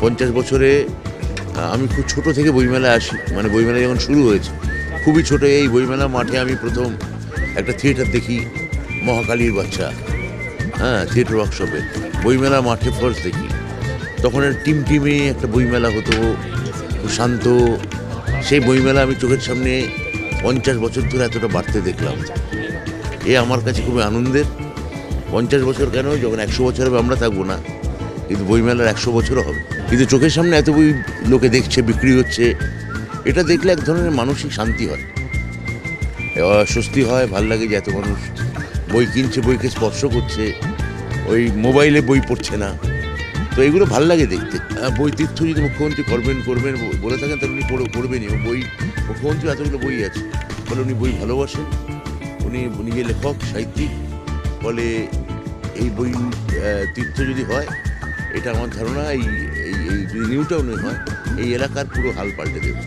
50 বছরে আমি খুব ছোট থেকে বইমেলায় আসি, মানে বইমেলা যখন শুরু হয়েছে খুবই ছোট। এই বইমেলা মাঠে আমি প্রথম একটা থিয়েটার দেখি, মহাকালীর বাচ্চা, হ্যাঁ, থিয়েটার ওয়ার্কশপে বইমেলা মাঠে ফার্স্ট দেখি। তখন টিমে একটা বইমেলা হতো, খুব শান্ত। সেই বইমেলা আমি চোখের সামনে 50 বছর ধরে এতটা বাড়তে দেখলাম। এ আমার কাছে খুবই আনন্দের। 50 বছর কেন, যখন 100 বছর হবে আমরা থাকবো না, কিন্তু বইমেলার 100 বছরও হবে। কিন্তু চোখের সামনে এত বই লোকে দেখছে, বিক্রি হচ্ছে, এটা দেখলে এক ধরনের মানসিক শান্তি হয়, স্বস্তি হয়, ভাল লাগে যে এত মানুষ বই কিনছে, বইকে স্পর্শ করছে, ওই মোবাইলে বই পড়ছে না। তো এগুলো ভাল লাগে দেখতে। বই তীর্থ যদি মুখ্যমন্ত্রী করবেন বলে থাকেন, তাহলে উনি করবেনই। বই, মুখ্যমন্ত্রী এতগুলো বই আছে, ফলে উনি বই ভালোবাসেন, উনি নিজে লেখক, সাহিত্যিক। ফলে এই বই তীর্থ যদি হয়, এটা আমার ধারণা এই এই যদি নিউ টাউনে হয়, এই এলাকার পুরো হাল পাল্টে দেবে।